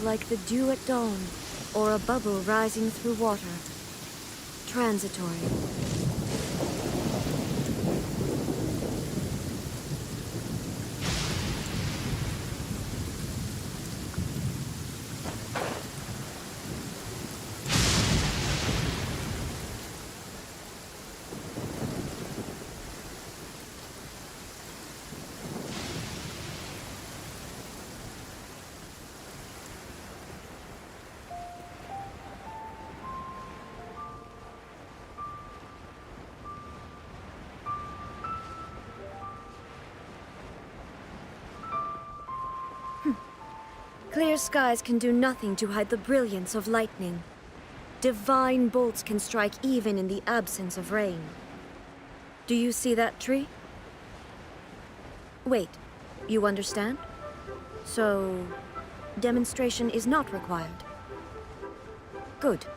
like the dew at dawn, or a bubble rising through water. Transitory. Clear skies can do nothing to hide the brilliance of lightning. Divine bolts can strike even in the absence of rain. Do you see that tree? Wait, you understand? So, demonstration is not required. Good.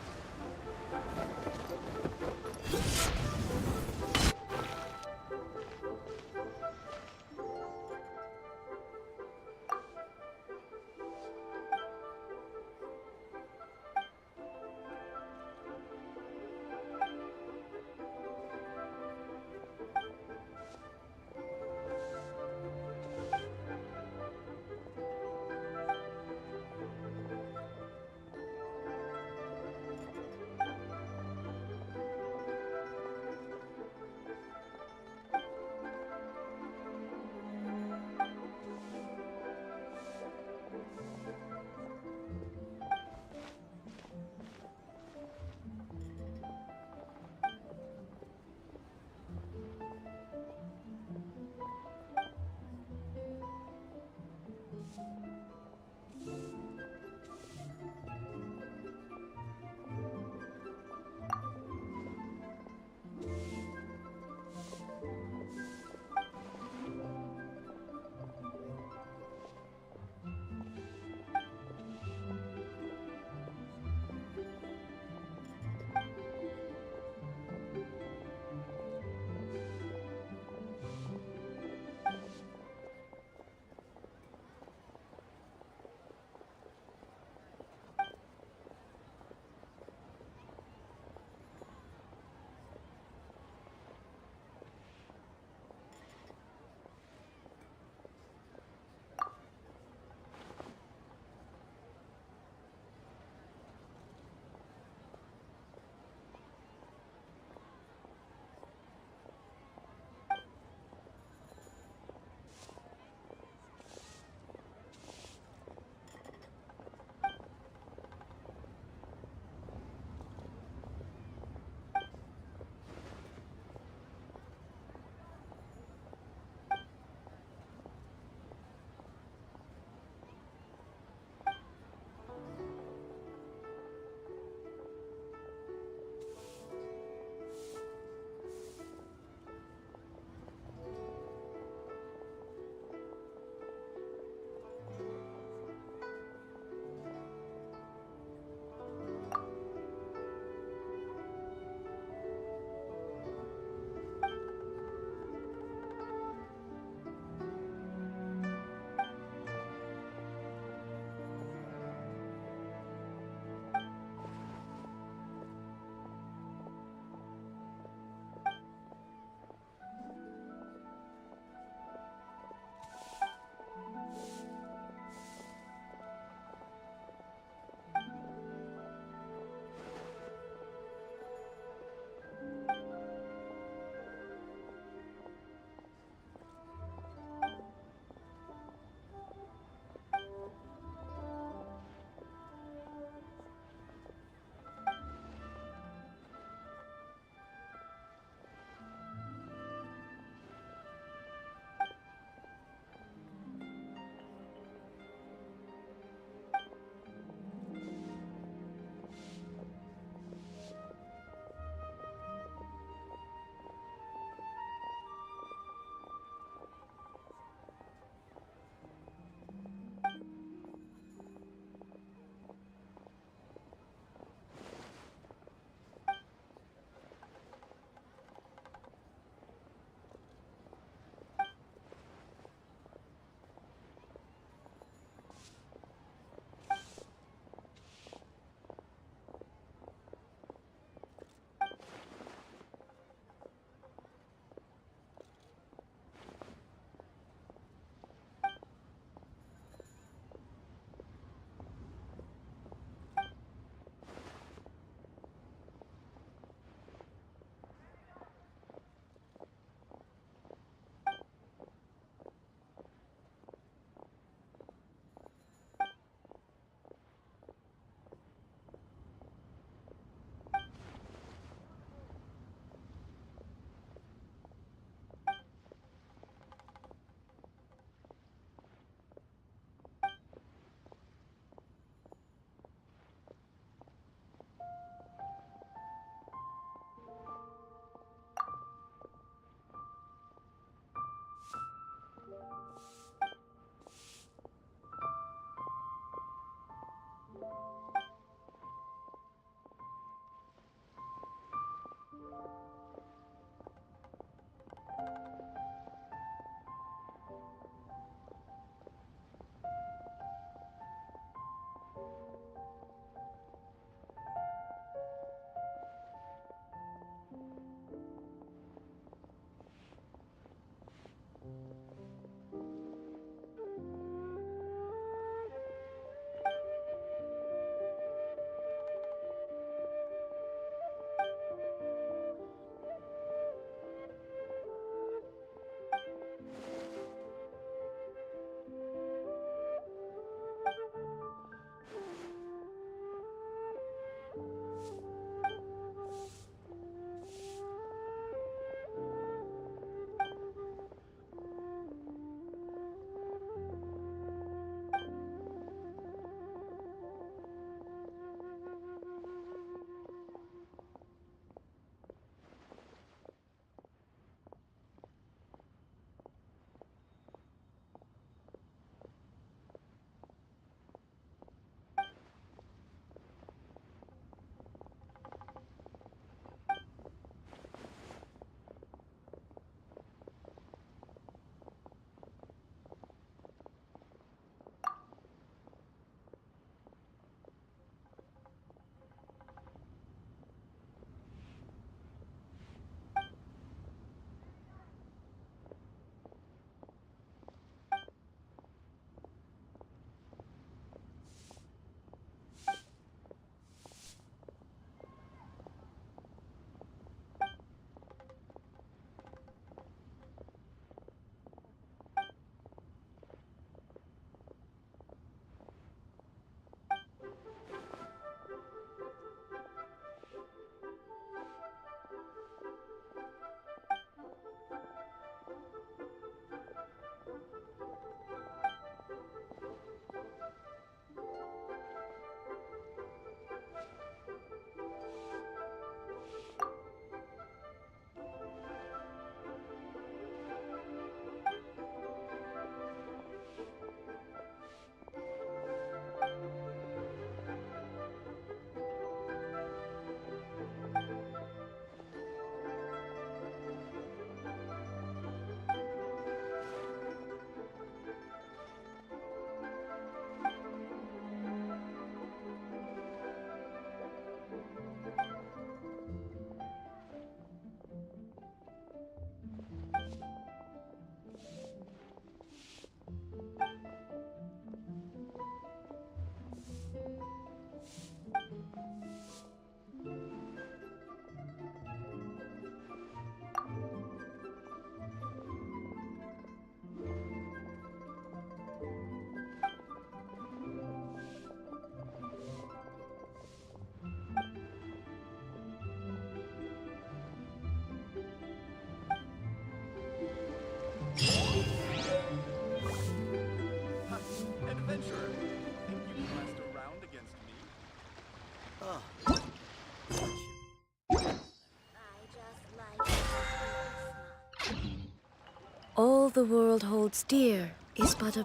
All the world holds dear is but a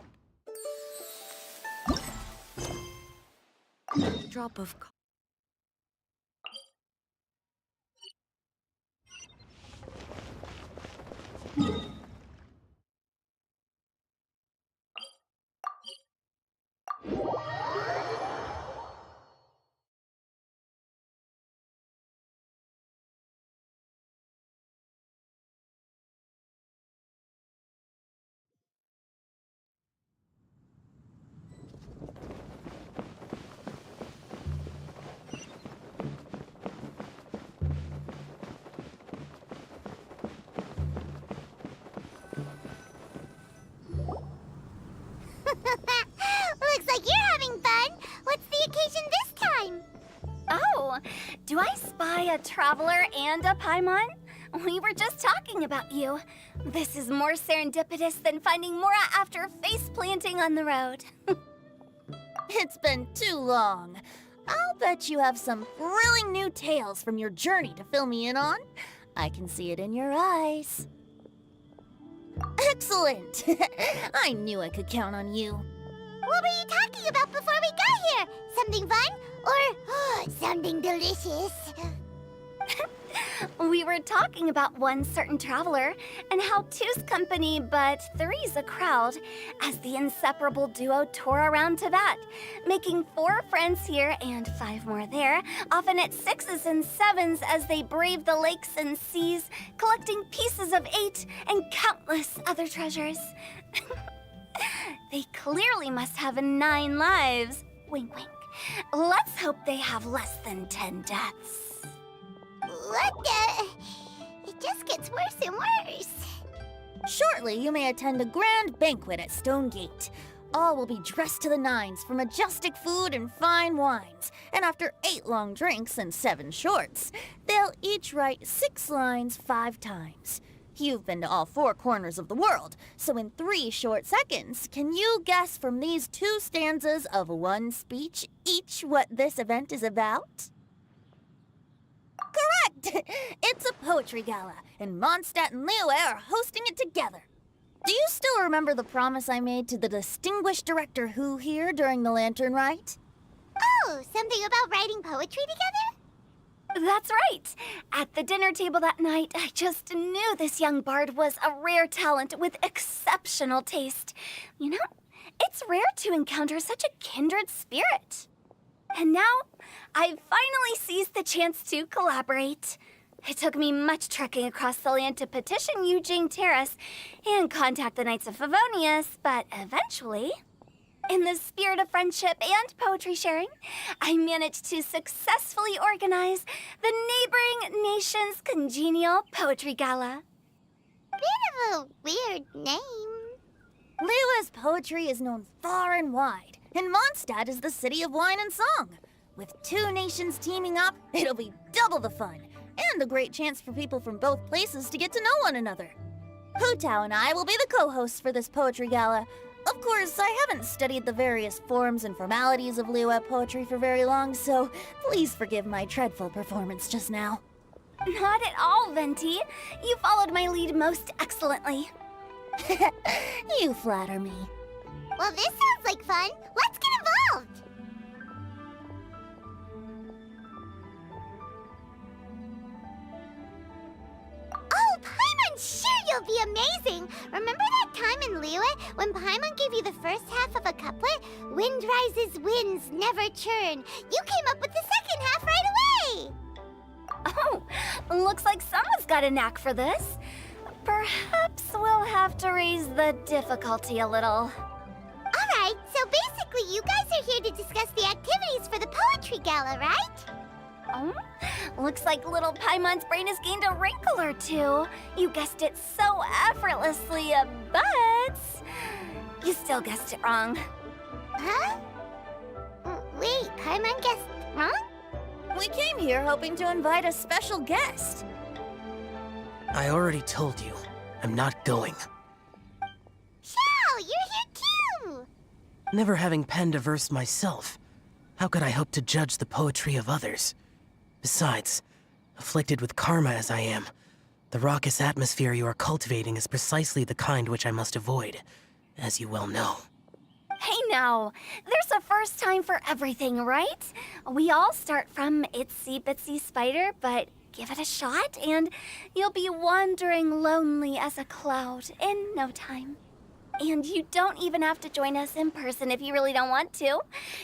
drop of Looks like you're having fun. What's the occasion this time? Oh, do I spy a traveler and a Paimon? We were just talking about you. This is more serendipitous than finding Mora after face planting on the road. It's been too long. I'll bet you have some thrilling new tales from your journey to fill me in on. I can see it in your eyes. Excellent! I knew I could count on you. What were you talking about before we got here? Something fun? Or something delicious? We were talking about one certain traveler and how two's company but three's a crowd as the inseparable duo tour around Tibet, making 4 friends here and 5 more there, often at 6s and 7s as they brave the lakes and seas, collecting pieces of 8 and countless other treasures. They clearly must have 9 lives. Wink, wink. Let's hope they have less than 10 deaths. What the? It just gets worse and worse. Shortly, you may attend a grand banquet at Stone Gate. All will be dressed to the nines for majestic food and fine wines. And after 8 long drinks and 7 shorts, they'll each write 6 lines 5 times. You've been to all 4 corners of the world, so in 3 short seconds, can you guess from these 2 stanzas of 1 speech each what this event is about? Correct! It's a poetry gala, and Mondstadt and Liyue are hosting it together. Do you still remember the promise I made to the distinguished director Hu here during the lantern rite? Oh, something about writing poetry together? That's right! At the dinner table that night, I just knew this young bard was a rare talent with exceptional taste. You know, it's rare to encounter such a kindred spirit. And now, I've finally seized the chance to collaborate. It took me much trekking across the land to petition Eugene Terrace and contact the Knights of Favonius, but eventually, in the spirit of friendship and poetry sharing, I managed to successfully organize the neighboring nation's congenial poetry gala. Bit of a weird name. Liyue's poetry is known far and wide, and Mondstadt is the city of wine and song. With 2 nations teaming up, it'll be double the fun, and a great chance for people from both places to get to know one another. Hu Tao and I will be the co-hosts for this poetry gala. Of course, I haven't studied the various forms and formalities of Liyue poetry for very long, so please forgive my dreadful performance just now. Not at all, Venti. You followed my lead most excellently. You flatter me. Well, this sounds like fun. Let's get involved. Oh, Paimon, sure you'll be amazing. Remember that time in Liyue when Paimon gave you the first half of a couplet? Wind rises, winds never churn. You came up with the second half right away. Oh, looks like someone's got a knack for this. Perhaps we'll have to raise the difficulty a little. Alright, so basically you guys are here to discuss the activities for the poetry gala, right? Oh, looks like little Paimon's brain has gained a wrinkle or 2. You guessed it so effortlessly, but you still guessed it wrong. Huh? Wait, Paimon guessed wrong? We came here hoping to invite a special guest. I already told you, I'm not going. Xiao, you're here too! Never having penned a verse myself, How could I hope to judge the poetry of others? Besides, afflicted with karma as I am, the raucous atmosphere you are cultivating is precisely the kind which I must avoid, as you well know. Hey now, there's a first time for everything, right? We all start from itsy bitsy spider, but give it a shot and you'll be wandering lonely as a cloud in no time. And you don't even have to join us in person if you really don't want to.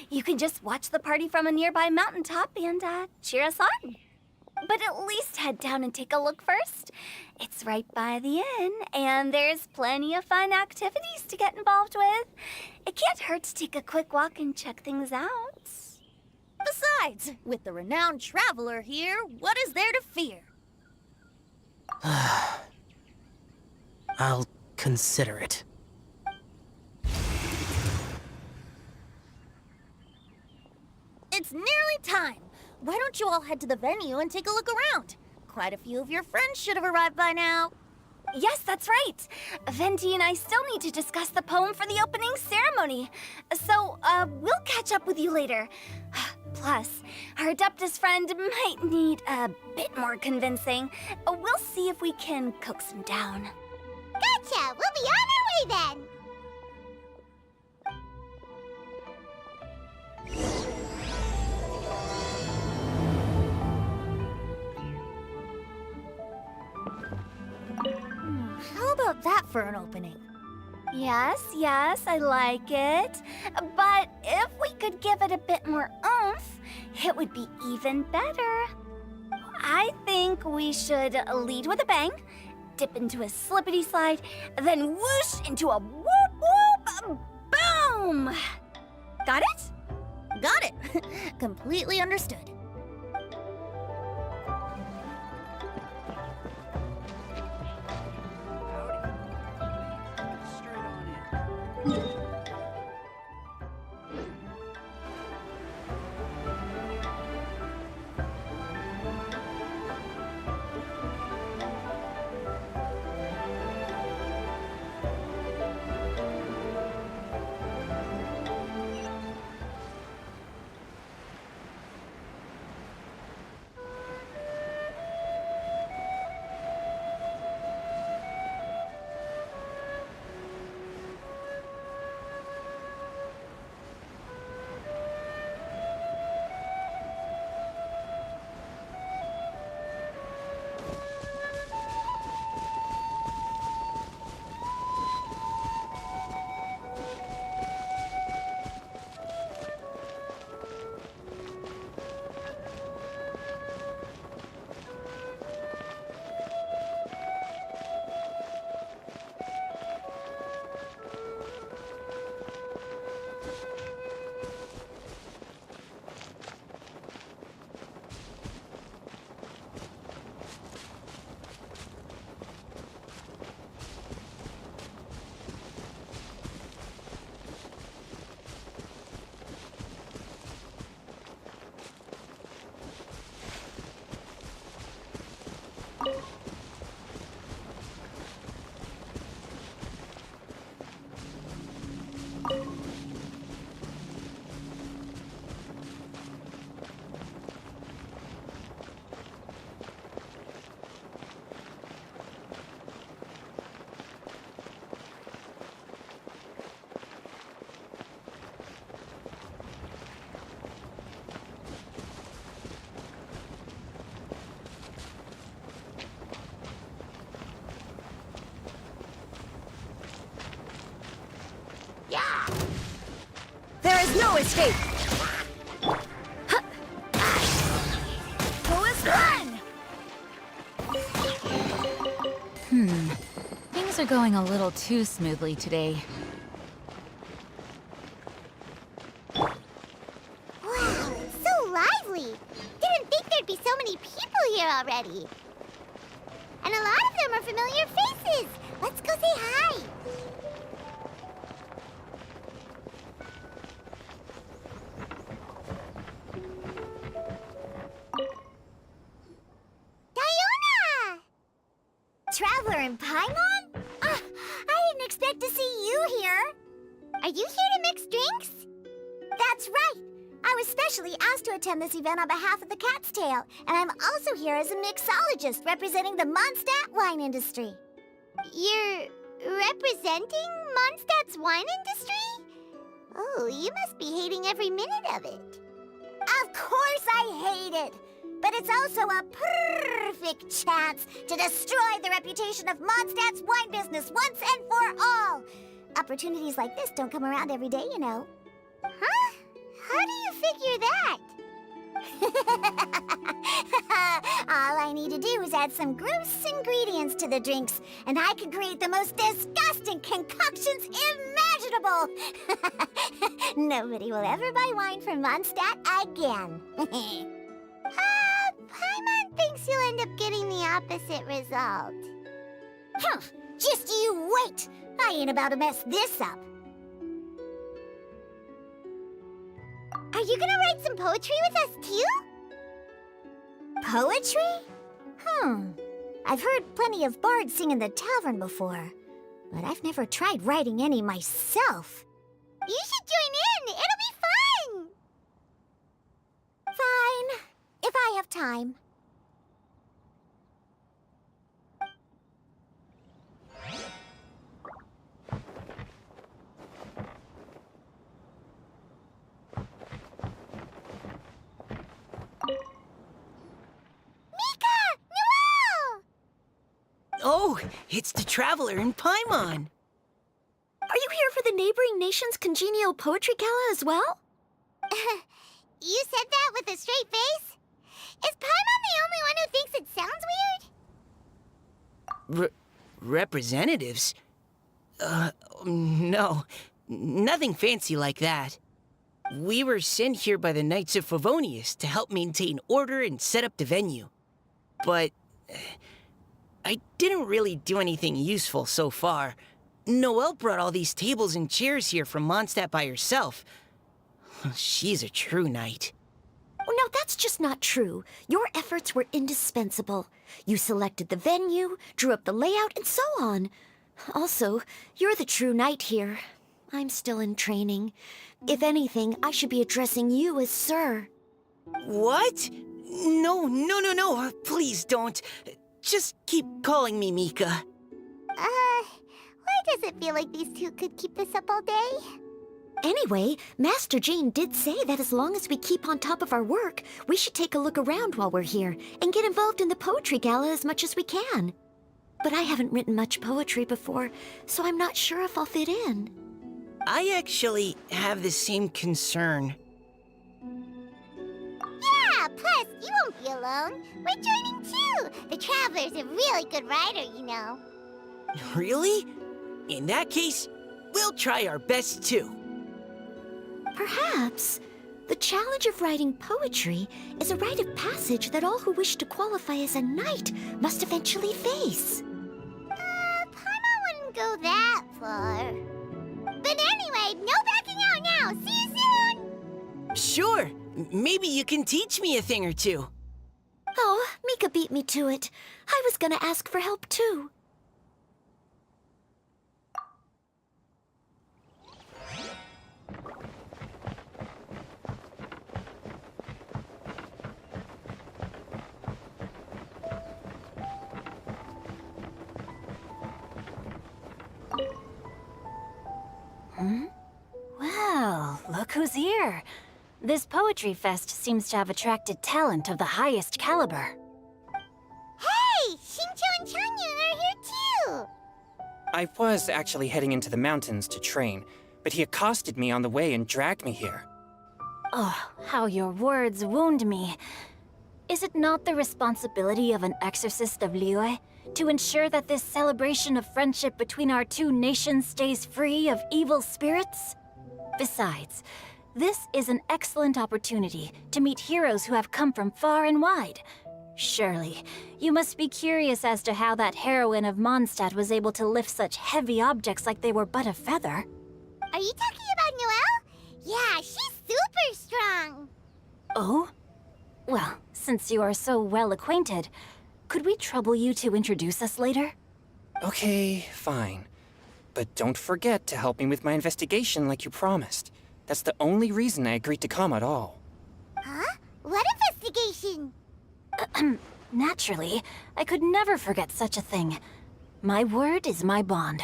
You can just watch the party from a nearby mountaintop and cheer us on. But at least head down and take a look first. It's right by the inn, and there's plenty of fun activities to get involved with. It can't hurt to take a quick walk and check things out. Besides, with the renowned traveler here, what is there to fear? I'll consider it. It's nearly time. Why don't you all head to the venue and take a look around? Quite a few of your friends should have arrived by now. Yes, that's right. Venti and I still need to discuss the poem for the opening ceremony. So, we'll catch up with you later. Plus, our Adeptus friend might need a bit more convincing. We'll see if we can coax him down. Gotcha! We'll be on our way then! How about that for an opening? Yes, I like it. But if we could give it a bit more oomph, it would be even better. I think we should lead with a bang, dip into a slippity slide, then whoosh into a whoop whoop boom! Got it? Got it. Completely understood. There is no escape! Who is one? Things are going a little too smoothly today. Wow, it's so lively! Didn't think there'd be so many people here already. And a lot of them are familiar faces! Let's go say hi! Diona! Traveler in Paimon? I didn't expect to see you here. Are you here to mix drinks? That's right. I was specially asked to attend this event on behalf of the Cat's Tail, and I'm also here as a mixologist representing the Mondstadt wine industry. You're representing Mondstadt's wine industry? Oh, you must be hating every minute of it. Of course I hate it! But it's also a perfect chance to destroy the reputation of Mondstadt's wine business once and for all! Opportunities like this don't come around every day, you know. Huh? How do you figure that? All I need to do is add some gross ingredients to the drinks, and I can create the most disgusting concoctions imaginable! Nobody will ever buy wine from Mondstadt again. Paimon thinks you'll end up getting the opposite result. Huh, just you wait! I ain't about to mess this up. Are you gonna write some poetry with us too? Poetry? I've heard plenty of bards sing in the tavern before, but I've never tried writing any myself. You should join in! It'll be fun! Fine, if I have time. Oh, it's the Traveler in Paimon. Are you here for the neighboring nation's congenial poetry gala as well? You said that with a straight face? Is Paimon the only one who thinks it sounds weird? Representatives? No. Nothing fancy like that. We were sent here by the Knights of Favonius to help maintain order and set up the venue. But I didn't really do anything useful so far. Noelle brought all these tables and chairs here from Mondstadt by herself. She's a true knight. Oh, no, that's just not true. Your efforts were indispensable. You selected the venue, drew up the layout, and so on. Also, you're the true knight here. I'm still in training. If anything, I should be addressing you as Sir. What? No. Please don't. Just keep calling me Mika. Why does it feel like these two could keep this up all day? Anyway, Master Jane did say that as long as we keep on top of our work, we should take a look around while we're here and get involved in the poetry gala as much as we can. But I haven't written much poetry before, so I'm not sure if I'll fit in. I actually have the same concern. Yeah, plus, you won't be alone. We're joining too. The Traveler's a really good writer, you know. Really? In that case, we'll try our best too. Perhaps the challenge of writing poetry is a rite of passage that all who wish to qualify as a knight must eventually face. Paimon wouldn't go that far. But anyway, no backing out now. See you soon! Sure. Maybe you can teach me a thing or two. Oh, Mika beat me to it. I was gonna ask for help too. Well, look who's here. This poetry fest seems to have attracted talent of the highest caliber. Hey, Xingqiu and Changyun are here too! I was actually heading into the mountains to train, but he accosted me on the way and dragged me here. Oh, how your words wound me. Is it not the responsibility of an exorcist of Liyue to ensure that this celebration of friendship between our two nations stays free of evil spirits? Besides, this is an excellent opportunity to meet heroes who have come from far and wide. Surely, you must be curious as to how that heroine of Mondstadt was able to lift such heavy objects like they were but a feather. Are you talking about Noelle? Yeah, she's super strong! Oh? Well, since you are so well acquainted, could we trouble you to introduce us later? Okay, fine. But don't forget to help me with my investigation like you promised. That's the only reason I agreed to come at all. Huh? What investigation? Naturally, I could never forget such a thing. My word is my bond.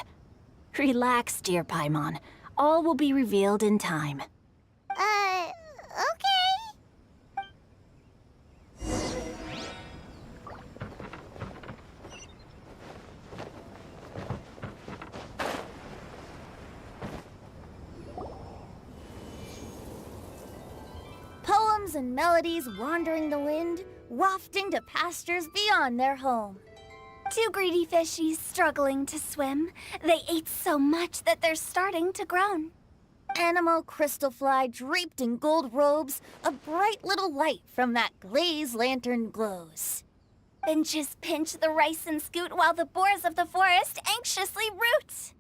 Relax, dear Paimon. All will be revealed in time. Okay. Poems and melodies wandering the wind, wafting to pastures beyond their home. Two greedy fishies struggling to swim. They ate so much that they're starting to groan. Animal crystal fly draped in gold robes, a bright little light from that glazed lantern glows. Finches pinch the rice and scoot while the boars of the forest anxiously root.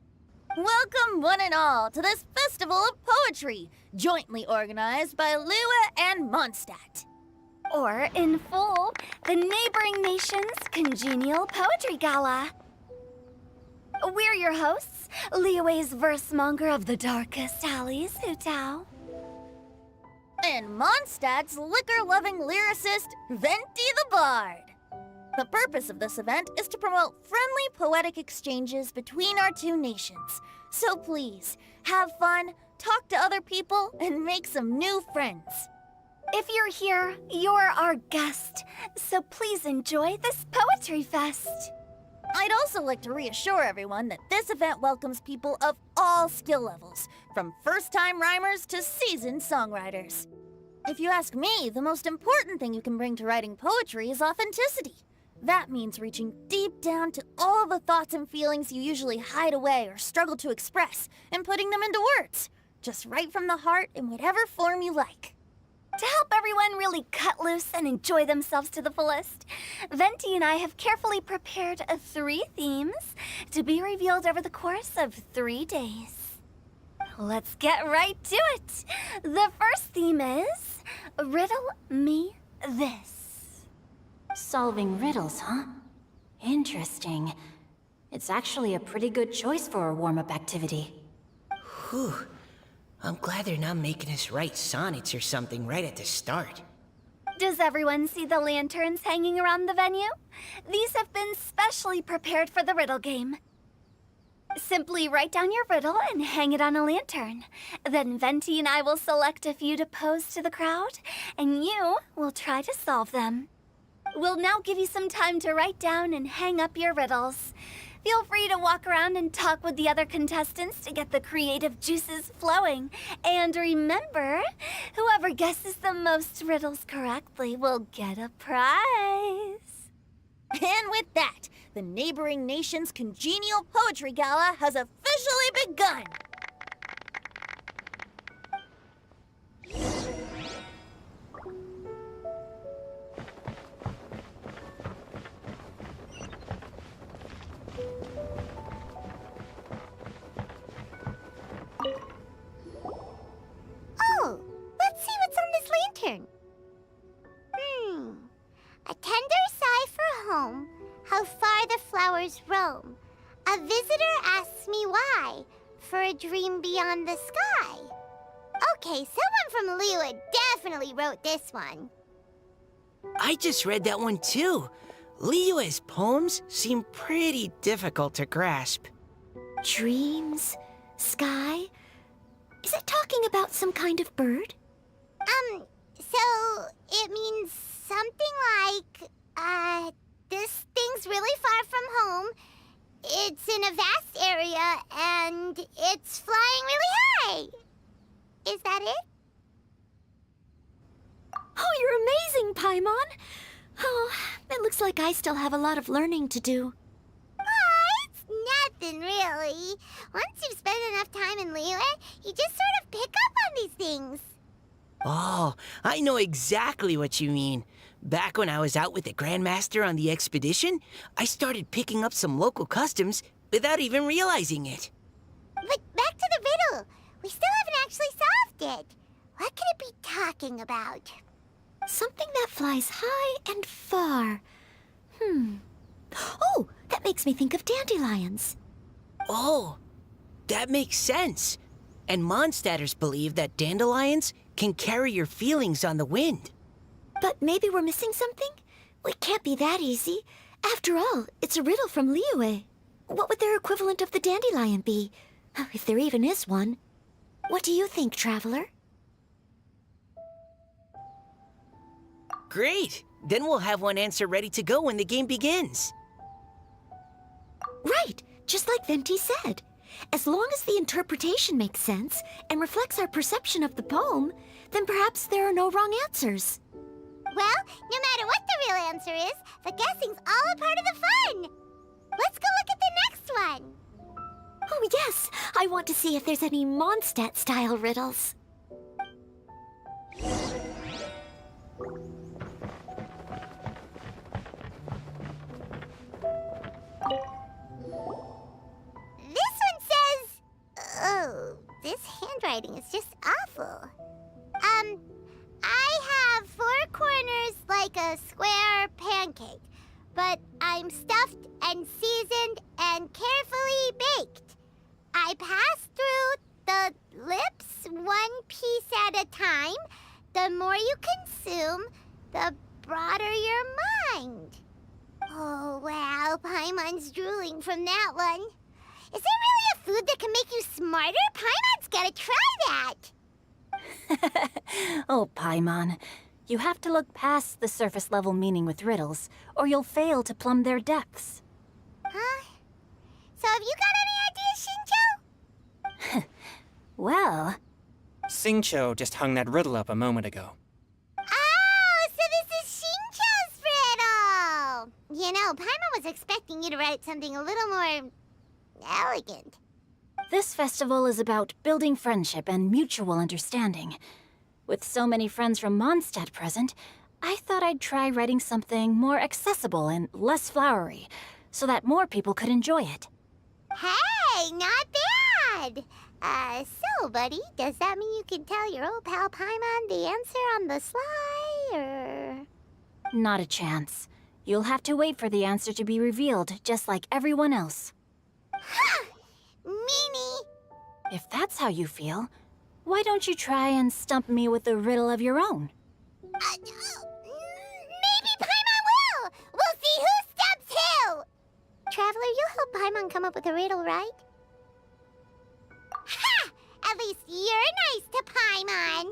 Welcome one and all to this festival of poetry, jointly organized by Lua and Mondstadt. Or, in full, the neighboring nation's congenial poetry gala. We're your hosts, Liyue's verse-monger of the darkest alleys, Hutao. And Mondstadt's liquor-loving lyricist, Venti the Bard. The purpose of this event is to promote friendly poetic exchanges between our two nations. So please, have fun, talk to other people, and make some new friends. If you're here, you're our guest, so please enjoy this poetry fest. I'd also like to reassure everyone that this event welcomes people of all skill levels, from first-time rhymers to seasoned songwriters. If you ask me, the most important thing you can bring to writing poetry is authenticity. That means reaching deep down to all the thoughts and feelings you usually hide away or struggle to express, and putting them into words. Just right from the heart in whatever form you like. To help everyone really cut loose and enjoy themselves to the fullest, Venti and I have carefully prepared 3 themes to be revealed over the course of 3 days. Let's get right to it. The first theme is Riddle Me This. Solving riddles, huh? Interesting. It's actually a pretty good choice for a warm-up activity. Whew. I'm glad they're not making us write sonnets or something right at the start. Does everyone see the lanterns hanging around the venue? These have been specially prepared for the riddle game. Simply write down your riddle and hang it on a lantern. Then Venti and I will select a few to pose to the crowd, and you will try to solve them. We'll now give you some time to write down and hang up your riddles. Feel free to walk around and talk with the other contestants to get the creative juices flowing. And remember, whoever guesses the most riddles correctly will get a prize. And with that, the neighboring nation's congenial poetry gala has officially begun. Oh, let's see what's on this lantern. A tender sigh for home, how far the flowers roam. A visitor asks me why, for a dream beyond the sky. Okay, someone from Liyue definitely wrote this one. I just read that one too. Liyue's poems seem pretty difficult to grasp. Dreams? Sky? Is it talking about some kind of bird? So it means something like, this thing's really far from home. It's in a vast area, and it's flying really high. Is that it? Oh, you're amazing, Paimon! Oh, it looks like I still have a lot of learning to do. It's nothing, really. Once you've spent enough time in Liyue, you just sort of pick up on these things. Oh, I know exactly what you mean. Back when I was out with the Grandmaster on the expedition, I started picking up some local customs without even realizing it. But back to the riddle. We still haven't actually solved it. What could it be talking about? Something that flies high and far. Oh, that makes me think of dandelions. Oh, that makes sense. And Mondstadters believe that dandelions can carry your feelings on the wind. But maybe we're missing something? Well, it can't be that easy. After all, it's a riddle from Liyue. What would their equivalent of the dandelion be? If there even is one. What do you think, Traveler? Great! Then we'll have one answer ready to go when the game begins. Right, just like Venti said. As long as the interpretation makes sense and reflects our perception of the poem, then perhaps there are no wrong answers. Well, no matter what the real answer is, the guessing's all a part of the fun. Let's go look at the next one. Oh yes, I want to see if there's any Mondstadt-style riddles. This one says... Oh, this handwriting is just awful. I have 4 corners like a square pancake, but I'm stuffed and seasoned and carefully baked. I pass through the lips 1 piece at a time. The more you consume, the broader your mind. Oh, wow, Paimon's drooling from that one. Is there really a food that can make you smarter? Paimon's gotta try that. Oh, Paimon. You have to look past the surface-level meaning with riddles, or you'll fail to plumb their depths. Huh? So have you got any ideas, Shinjo? Well, Singcho just hung that riddle up a moment ago. Oh, so this is Shinjo's riddle! You know, Paimon was expecting you to write something a little more... elegant. this festival is about building friendship and mutual understanding. With so many friends from Mondstadt present, I thought I'd try writing something more accessible and less flowery, so that more people could enjoy it. Hey, not bad! So, buddy, does that mean you can tell your old pal Paimon the answer on the sly, or...? Not a chance. You'll have to wait for the answer to be revealed, just like everyone else. Ha! Meanie! If that's how you feel, why don't you try and stump me with a riddle of your own? Maybe Paimon will! We'll see who stumps who! Traveler, you'll help Paimon come up with a riddle, right? Ha! At least you're nice to Paimon!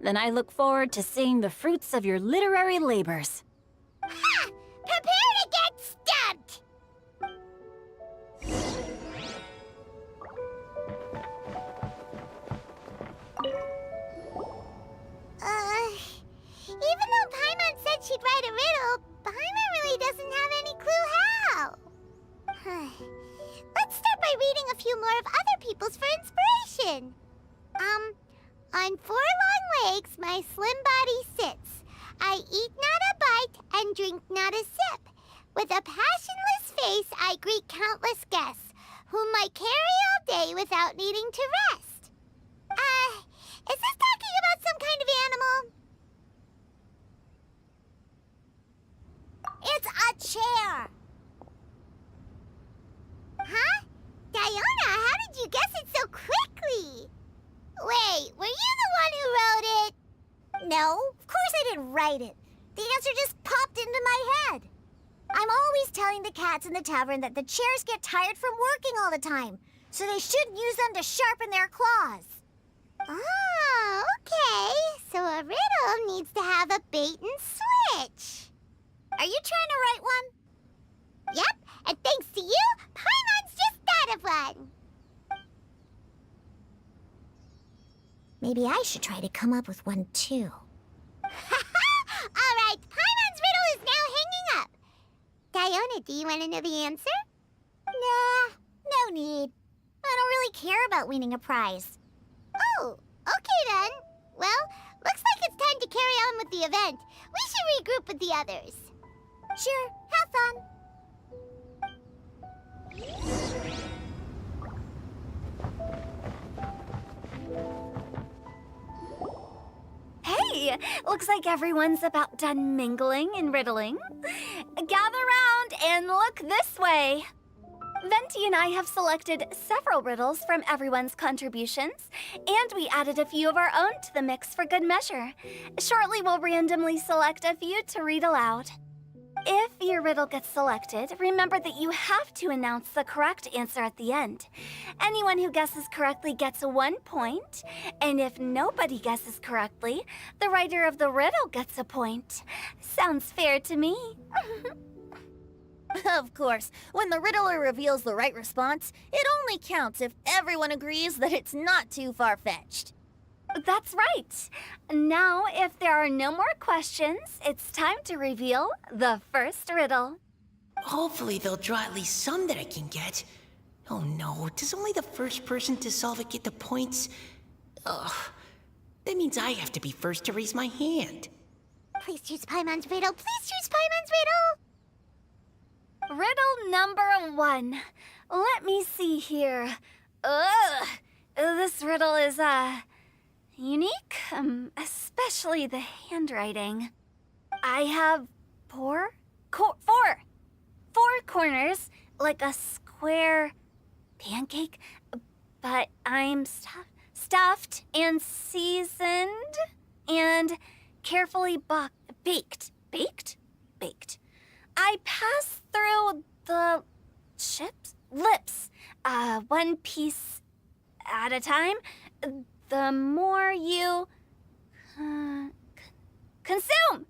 Then I look forward to seeing the fruits of your literary labors. Ha! Prepare to get stumped! Even though Paimon said she'd write a riddle, Paimon really doesn't have any clue how. Let's start by reading a few more of other people's for inspiration. On 4 long legs my slim body sits. I eat not a bite and drink not a sip. With a passionless face I greet countless guests, whom I carry all day without needing to rest. Is this talking about some kind of animal? It's a chair! Huh? Diona, how did you guess it so quickly? Wait, were you the one who wrote it? No, of course I didn't write it. The answer just popped into my head. I'm always telling the cats in the tavern that the chairs get tired from working all the time, so they shouldn't use them to sharpen their claws. Oh, okay. So a riddle needs to have a bait and switch. Are you trying to write one? Yep, and thanks to you, Paimon's just thought of one. Maybe I should try to come up with one, too. All right, Paimon's riddle is now hanging up. Diona, do you want to know the answer? Nah, no need. I don't really care about winning a prize. Oh, okay then. Well, looks like it's time to carry on with the event. We should regroup with the others. Sure, have fun. Hey, looks like everyone's about done mingling and riddling. Gather round and look this way. Venti and I have selected several riddles from everyone's contributions, and we added a few of our own to the mix for good measure. Shortly, we'll randomly select a few to read aloud. If your riddle gets selected, remember that you have to announce the correct answer at the end. Anyone who guesses correctly gets 1 point, and if nobody guesses correctly, the writer of the riddle gets a point. Sounds fair to me. Of course, when the riddler reveals the right response, it only counts if everyone agrees that it's not too far-fetched. That's right. Now, if there are no more questions, it's time to reveal the first riddle. Hopefully they'll draw at least some that I can get. Oh no, does only the first person to solve it get the points? Ugh, that means I have to be first to raise my hand. Please choose Paimon's riddle. Please choose Paimon's riddle. Riddle number 1. Let me see here. Ugh, this riddle is, unique, especially the handwriting. I have four corners, like a square pancake, but I'm stuffed and seasoned and carefully baked. I pass through the lips, one piece at a time. The more you consume,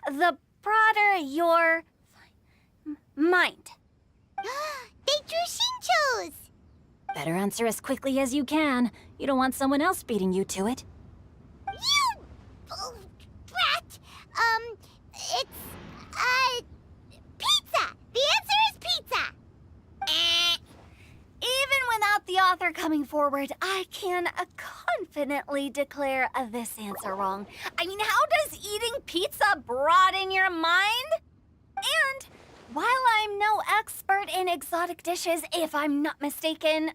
the broader your mind. They drew shinchos. Better answer as quickly as you can. You don't want someone else beating you to it. You brat. It's pizza. The answer is pizza. Even without the author coming forward, I can confidently declare this answer wrong. I mean, how does eating pizza broaden your mind? And while I'm no expert in exotic dishes, if I'm not mistaken,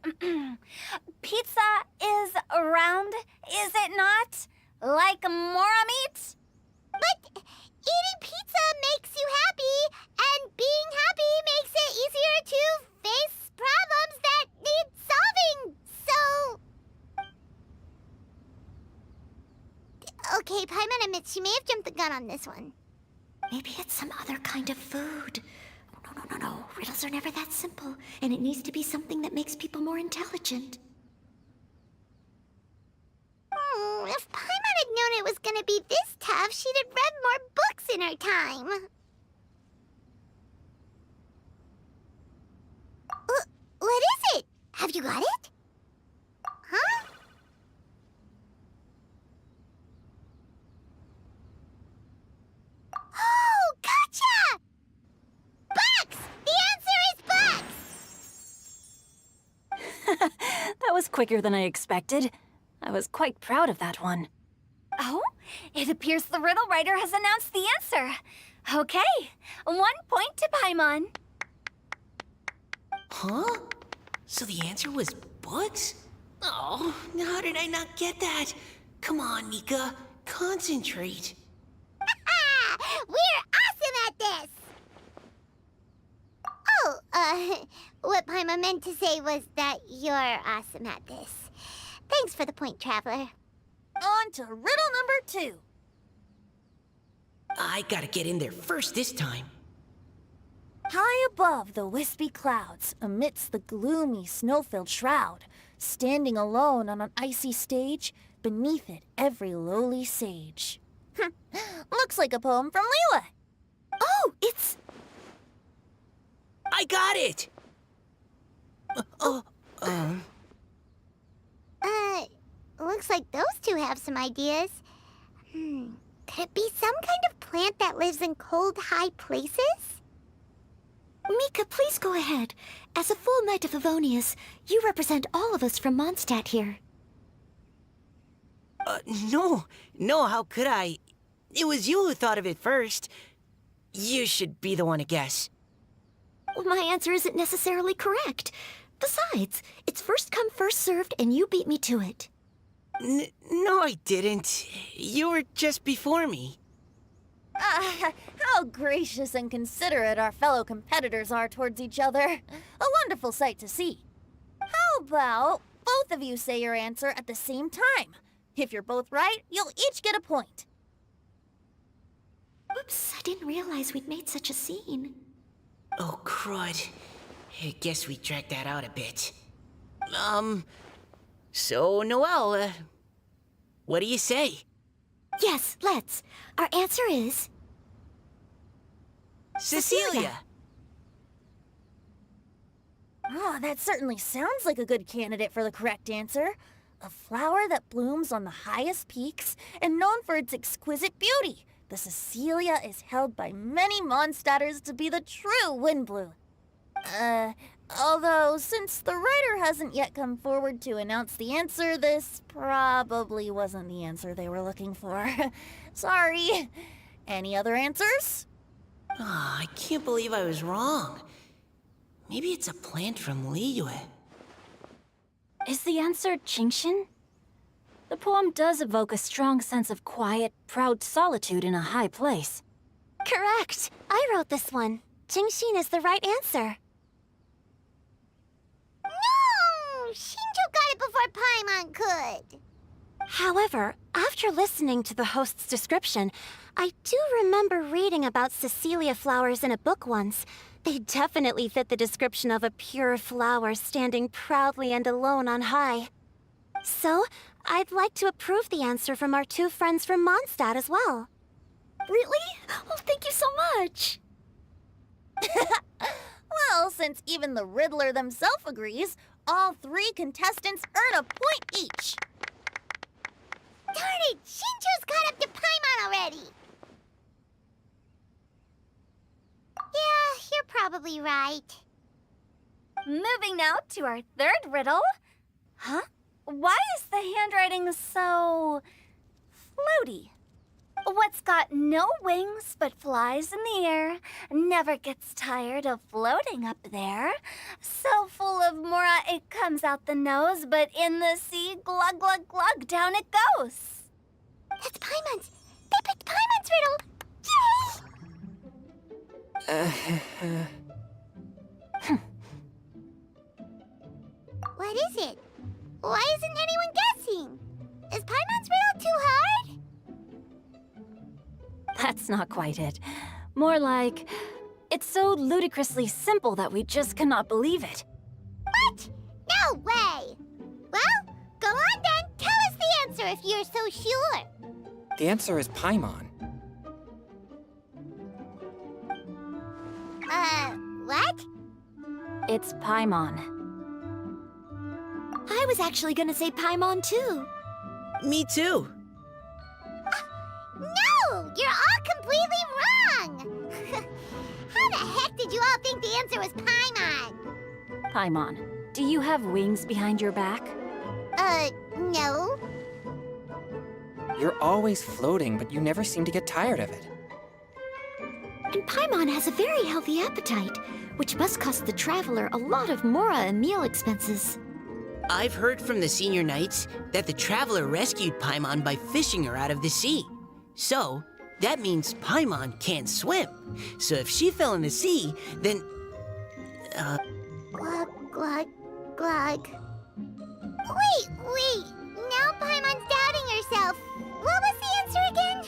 pizza is round, is it not? Like mora meat? But eating pizza makes you happy, and being happy makes it easier to face problems that need solving, so... Okay, Paimon admits she may have jumped the gun on this one. Maybe it's some other kind of food. Oh, no. Riddles are never that simple, and it needs to be something that makes people more intelligent. If Paimon had known it was gonna be this tough, she'd have read more books in her time. What is it? Have you got it? Huh? Oh, gotcha! Bucks! The answer is bucks! That was quicker than I expected. I was quite proud of that one. Oh, it appears the riddle writer has announced the answer. Okay, 1 point to Paimon. Huh? So the answer was bugs? Oh, how did I not get that? Come on, Mika, concentrate. We're awesome at this! Oh, what Paimon meant to say was that you're awesome at this. Thanks for the point, Traveler. On to riddle number 2. I gotta get in there first this time. High above the wispy clouds, amidst the gloomy snow-filled shroud, standing alone on an icy stage, beneath it every lowly sage. Looks like a poem from Liyue. Oh, it's... I got it! Looks like those two have some ideas. Could it be some kind of plant that lives in cold, high places? Mika, please go ahead. As a full Knight of Favonius, you represent all of us from Mondstadt here. No, how could I? It was you who thought of it first. You should be the one to guess. Well, my answer isn't necessarily correct. Besides, it's first come, first served, and you beat me to it. No, I didn't. You were just before me. How How gracious and considerate our fellow competitors are towards each other. A wonderful sight to see. How about both of you say your answer at the same time? If you're both right, you'll each get a point. Oops, I didn't realize we'd made such a scene. Oh, crud. I guess we dragged that out a bit. So, Noelle, what do you say? Yes, let's. Our answer is... Cecilia! Oh, that certainly sounds like a good candidate for the correct answer. A flower that blooms on the highest peaks and known for its exquisite beauty. The Cecilia is held by many Mondstadters to be the true Windblue. Although, since the writer hasn't yet come forward to announce the answer, this probably wasn't the answer they were looking for. Sorry. Any other answers? Oh, I can't believe I was wrong. Maybe it's a plant from Liyue. Is the answer Qingxin? The poem does evoke a strong sense of quiet, proud solitude in a high place. Correct. I wrote this one. Qingxin is the right answer. No! Shinjo got it before Paimon could. However, after listening to the host's description, I do remember reading about Cecilia flowers in a book once. They definitely fit the description of a pure flower standing proudly and alone on high. So, I'd like to approve the answer from our two friends from Mondstadt as well. Really? Oh, thank you so much. Well, since even the Riddler themselves agrees, all three contestants earn a point each. Darn it! Shinjo's caught up to Paimon already! Yeah, you're probably right. Moving now to our third riddle. Huh? Why is the handwriting so... floaty? What's got no wings but flies in the air, never gets tired of floating up there. So full of mora it comes out the nose, but in the sea, glug, glug, glug, down it goes. That's Paimon's! They picked Paimon's riddle! Yay! What is it? Why isn't anyone guessing? Is Paimon's riddle too hard? That's not quite it. More like, it's so ludicrously simple that we just cannot believe it. What? No way! Well, go on then. Tell us the answer if you're so sure. The answer is Paimon. What? It's Paimon. I was actually gonna say Paimon too. Me too. No! You're all completely wrong! How the heck did you all think the answer was Paimon? Paimon, do you have wings behind your back? No. You're always floating, but you never seem to get tired of it. And Paimon has a very healthy appetite, which must cost the traveler a lot of mora and meal expenses. I've heard from the senior knights that the traveler rescued Paimon by fishing her out of the sea. So, that means Paimon can't swim. So if she fell in the sea, then... Glug, glug, glug. Wait! Now Paimon's doubting herself. What was the answer again?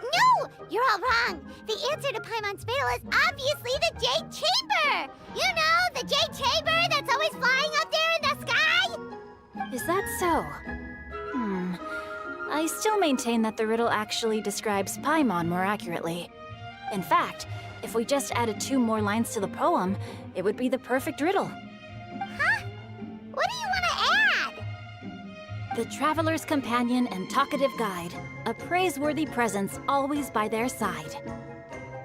No! You're all wrong. The answer to Paimon's riddle is obviously the Jade Chamber! You know, the Jade Chamber that's always flying up there in the sky? Is that so? I still maintain that the riddle actually describes Paimon more accurately. In fact, if we just added 2 more lines to the poem, it would be the perfect riddle. Huh? What do you want to add? The traveler's companion and talkative guide, a praiseworthy presence always by their side.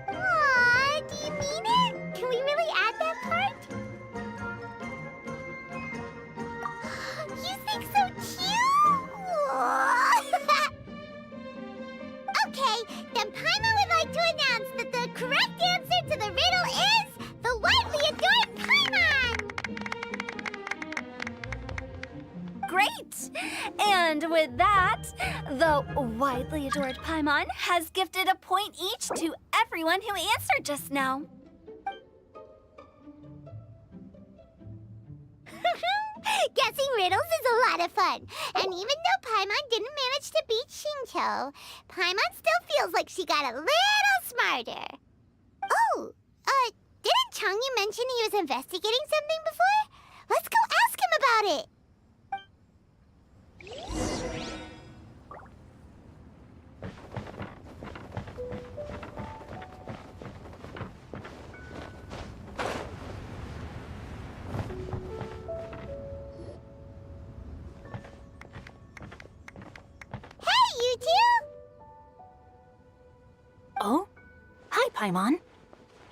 Aw, do you mean it? Can we really add that part? You think so too? Okay, then Paimon would like to announce that the correct answer to the riddle is the widely adored Paimon! Great! And And with that, the widely adored Paimon has gifted a point each to everyone who answered just now. Guessing riddles is a lot of fun. And even though Paimon didn't manage to beat Shinto, Paimon still feels like she got a little smarter. Oh, didn't Changyu mention he was investigating something before? Let's go ask him about it. You two? Oh? Hi, Paimon.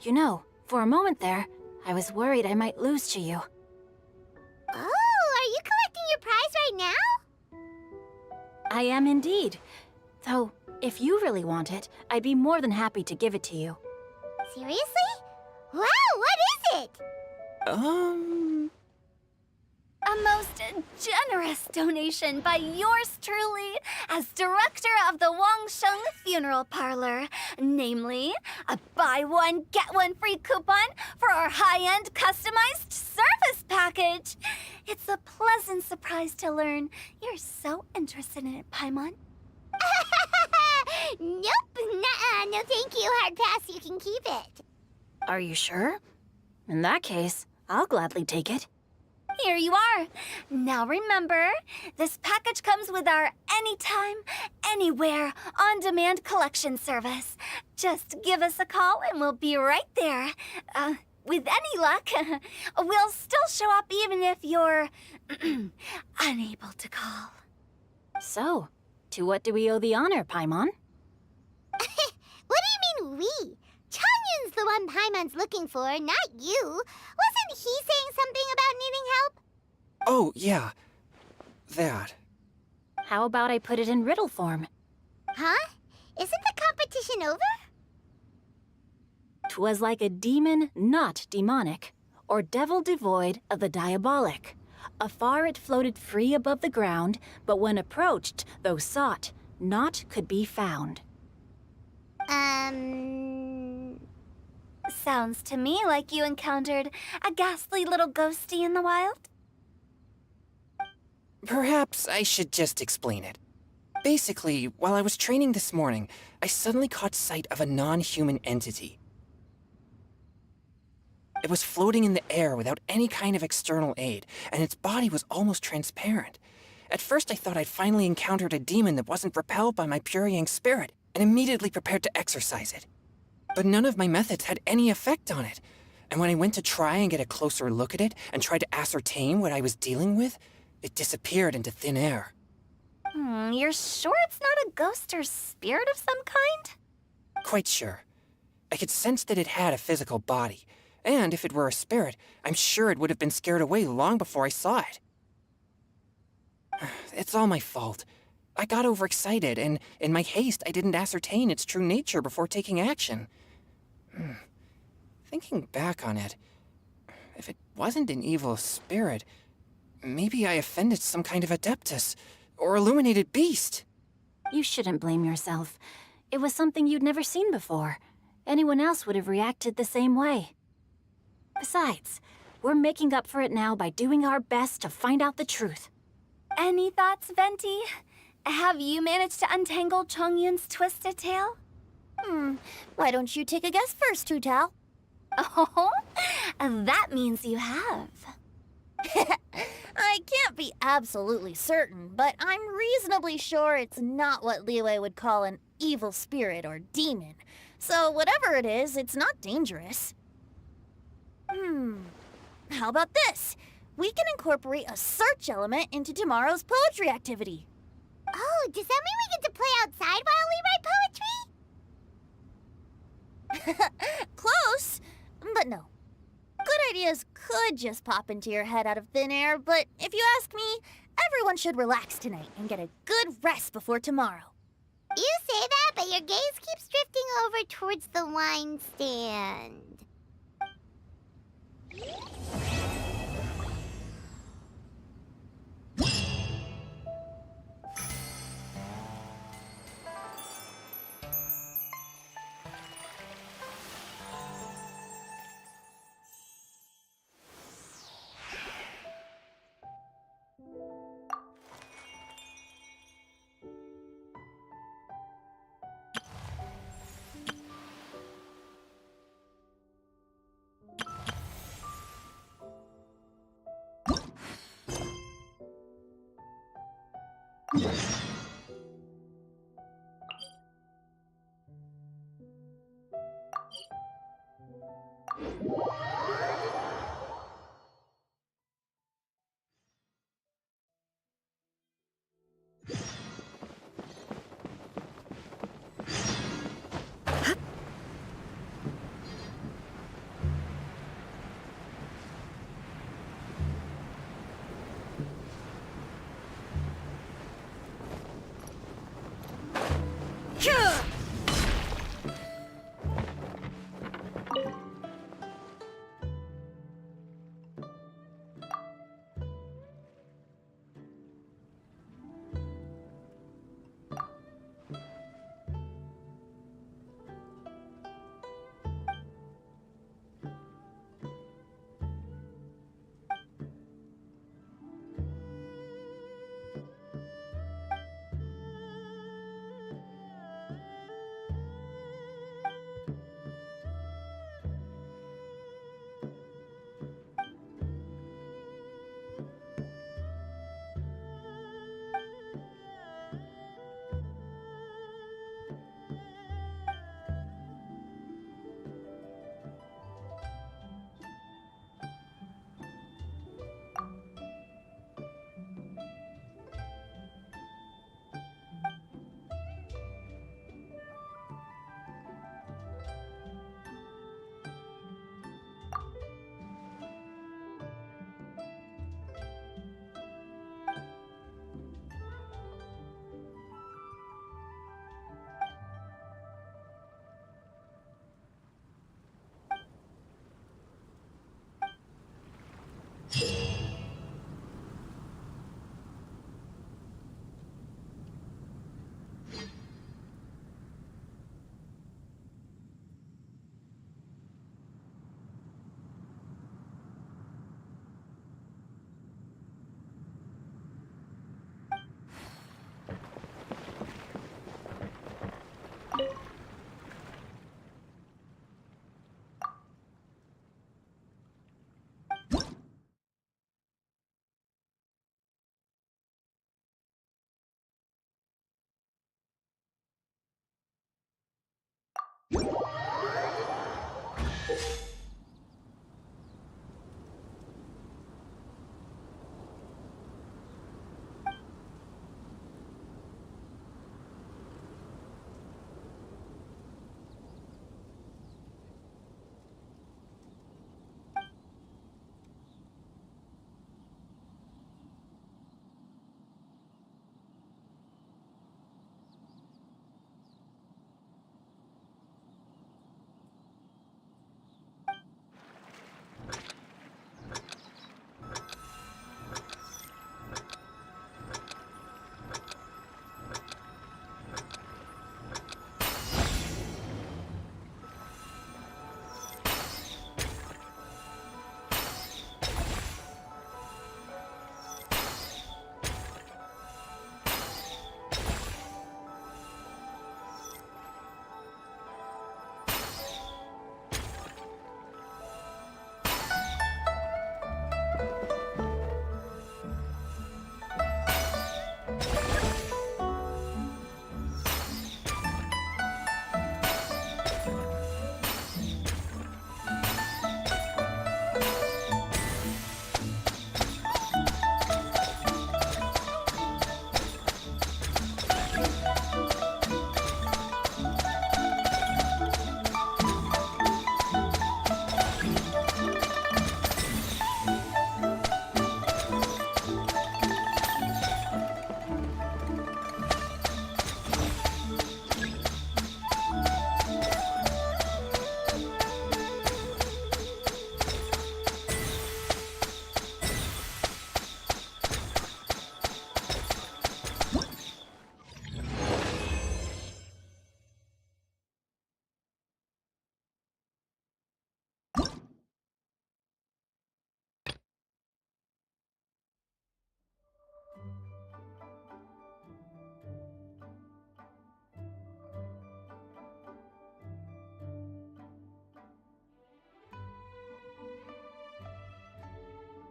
You know, for a moment there, I was worried I might lose to you. Oh, are you collecting your prize right now? I am indeed. Though, if you really want it, I'd be more than happy to give it to you. Seriously? Wow, what is it? A most generous donation by yours truly as director of the Wangsheng Funeral Parlor. Namely, a buy one, get one free coupon for our high-end customized service package. It's a pleasant surprise to learn you're so interested in it, Paimon. Nope, nuh-uh, no thank you, hard pass, you can keep it. Are you sure? In that case, I'll gladly take it. Here you are. Now remember, this package comes with our anytime, anywhere, on-demand collection service. Just give us a call and we'll be right there. With any luck, we'll still show up even if you're unable to call. So, to what do we owe the honor, Paimon? What do you mean we? Changyun's the one Paimon's looking for, not you. Wasn't he saying something about needing help? Oh, yeah. That. How about I put it in riddle form? Huh? Isn't the competition over? 'Twas like a demon not demonic, or devil devoid of the diabolic. Afar it floated free above the ground, but when approached, though sought, naught could be found. Sounds to me like you encountered a ghastly little ghosty in the wild. Perhaps I should just explain it. Basically, while I was training this morning, I suddenly caught sight of a non-human entity. It was floating in the air without any kind of external aid, and its body was almost transparent. At first I thought I'd finally encountered a demon that wasn't repelled by my pure yang spirit, and immediately prepared to exorcise it. But none of my methods had any effect on it, and when I went to try and get a closer look at it and tried to ascertain what I was dealing with, it disappeared into thin air. You're sure it's not a ghost or spirit of some kind? Quite sure. I could sense that it had a physical body, and if it were a spirit, I'm sure it would have been scared away long before I saw it. It's all my fault. I got overexcited, and in my haste, I didn't ascertain its true nature before taking action. Thinking back on it, if it wasn't an evil spirit, maybe I offended some kind of adeptus, or illuminated beast. You shouldn't blame yourself. It was something you'd never seen before. Anyone else would have reacted the same way. Besides, we're making up for it now by doing our best to find out the truth. Any thoughts, Venti? Have you managed to untangle Chongyun's twisted tail? Why don't you take a guess first, Tutal? Oh, that means you have. I can't be absolutely certain, but I'm reasonably sure it's not what Liyue would call an evil spirit or demon. So whatever it is, it's not dangerous. How about this? We can incorporate a search element into tomorrow's poetry activity. Oh, does that mean we get to play outside while we write poetry? Close, but no. Good ideas could just pop into your head out of thin air, but if you ask me, everyone should relax tonight and get a good rest before tomorrow. You say that, but your gaze keeps drifting over towards the wine stand.